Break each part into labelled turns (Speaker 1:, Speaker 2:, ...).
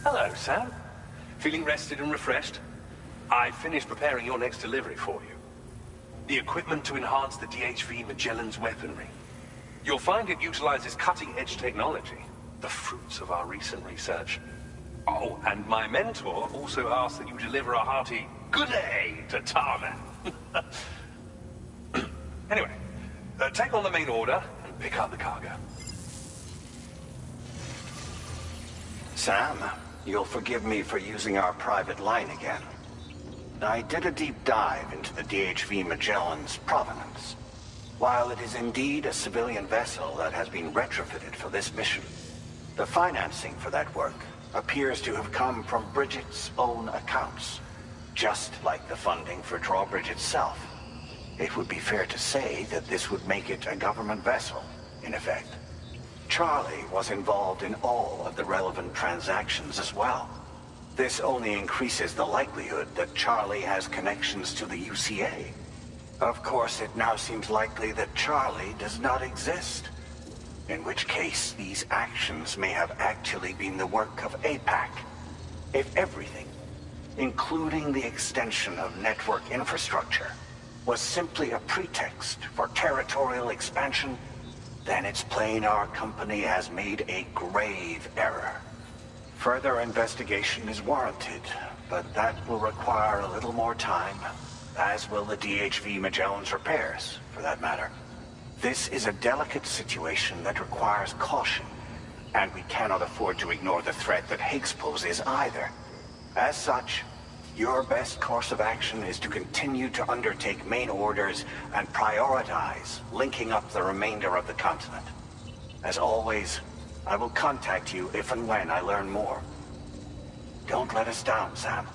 Speaker 1: Hello, Sam. Feeling rested and refreshed? I finished preparing your next delivery for you. The equipment to enhance the DHV Magellan's weaponry. You'll find it utilizes cutting-edge technology, the fruits of our recent research. Oh, and my mentor also asked that you deliver a hearty good day to Tana. Anyway, take on the main order and pick up the cargo.
Speaker 2: Sam, you'll forgive me for using our private line again. I did a deep dive into the DHV Magellan's provenance. While it is indeed a civilian vessel that has been retrofitted for this mission, the financing for that work appears to have come from Bridget's own accounts, just like the funding for Drawbridge itself. It would be fair to say that this would make it a government vessel, in effect. Charlie was involved in all of the relevant transactions as well. This only increases the likelihood that Charlie has connections to the UCA. Of course, it now seems likely that Charlie does not exist. In which case, these actions may have actually been the work of APAC. If everything, including the extension of network infrastructure, was simply a pretext for territorial expansion, then it's plain our company has made a grave error. Further investigation is warranted, but that will require a little more time, as will the DHV Magellan's repairs, for that matter. This is a delicate situation that requires caution, and we cannot afford to ignore the threat that Higgs poses either. As such, your best course of action is to continue to undertake main orders and prioritize linking up the remainder of the continent. As always, I will contact you if and when I learn more. Don't let us down, Sam.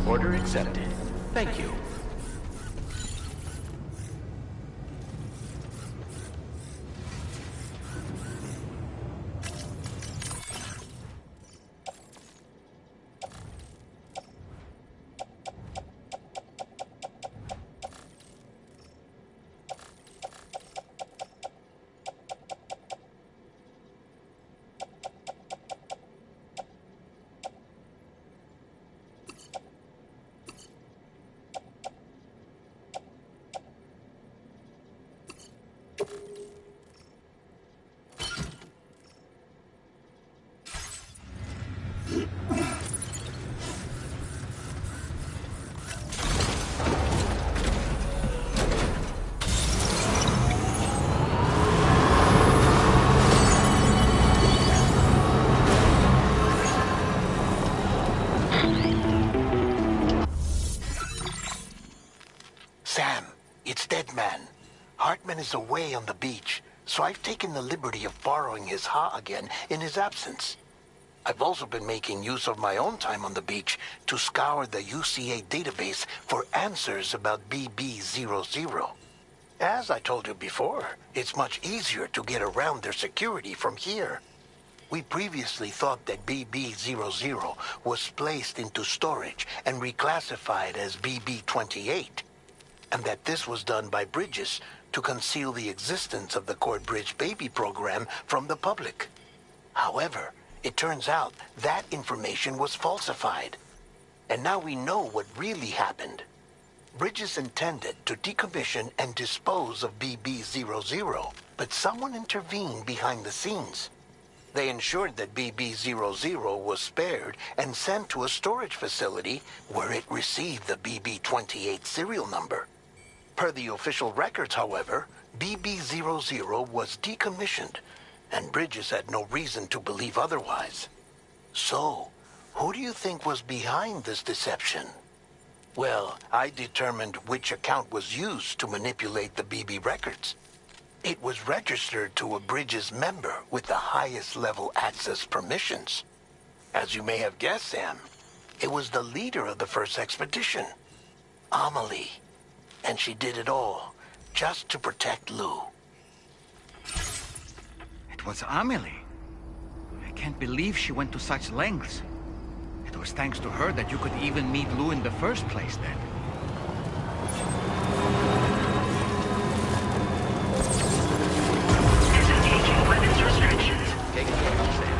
Speaker 3: Order accepted. Thank you.
Speaker 4: Is away on the beach, so I've taken the liberty of borrowing his Ha again in his absence. I've also been making use of my own time on the beach to scour the UCA database for answers about BB00. As I told you before, it's much easier to get around their security from here. We previously thought that BB00 was placed into storage and reclassified as BB28, and that this was done by Bridges to conceal the existence of the Corbridge baby program from the public. However, it turns out that information was falsified. And now we know what really happened. Bridges intended to decommission and dispose of BB00, but someone intervened behind the scenes. They ensured that BB00 was spared and sent to a storage facility where it received the BB28 serial number. Per the official records, however, BB00 was decommissioned, and Bridges had no reason to believe otherwise. So, Who do you think was behind this deception? Well, I determined which account was used to manipulate the BB records. It was registered to a Bridges member with the highest level access permissions. As you may have guessed, Sam, it was the leader of the first expedition, Amelie. And she did it all just to protect Lou.
Speaker 5: It was Amelie. I can't believe she went to such lengths. It was thanks to her that you could even meet Lou in the first place, then.
Speaker 6: Disengaging weapons restrictions.
Speaker 3: Take care, Sam.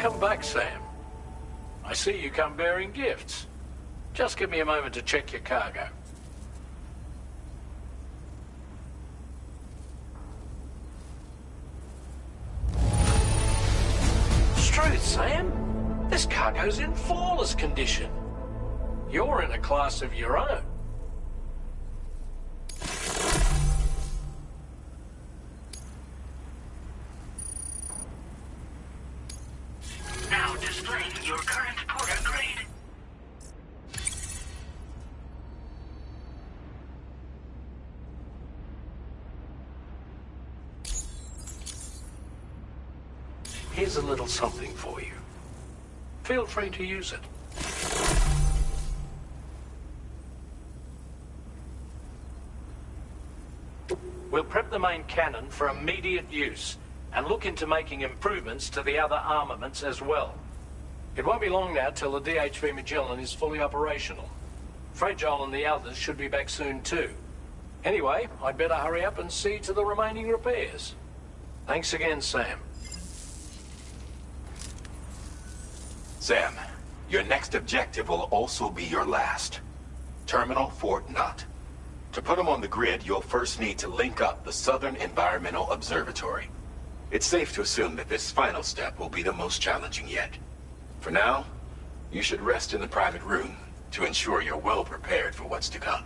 Speaker 7: Welcome back, Sam. I see you come bearing gifts. Just give me a moment to check your cargo. Truth, Sam. This cargo's in flawless condition. You're in a class of your own.
Speaker 6: Now displaying your current porter grade.
Speaker 7: Here's a little something for you. Feel free to use it. We'll prep the main cannon for immediate use and look into making improvements to the other armaments as well. It won't be long now till the DHV Magellan is fully operational. Fragile and the others should be back soon too. Anyway, I'd better hurry up and see to the remaining repairs. Thanks again, Sam.
Speaker 1: Sam, your next objective will also be your last. Terminal Fort Knott. To put them on the grid, you'll first need to link up the Southern Environmental Observatory. It's safe to assume that this final step will be the most challenging yet. For now, you should rest in the private room to ensure you're well prepared for what's to come.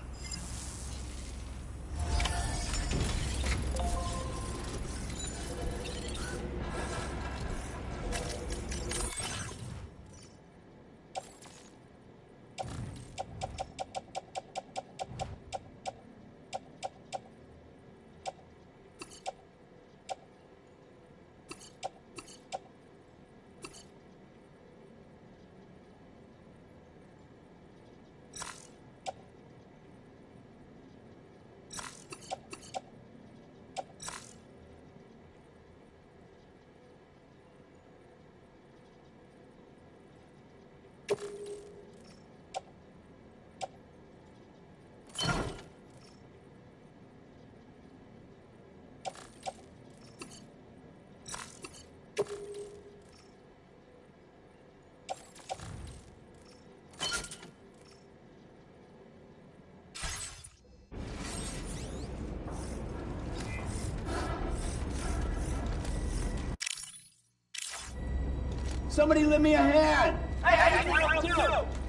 Speaker 8: Somebody lend me a hand!
Speaker 9: Hey, will do!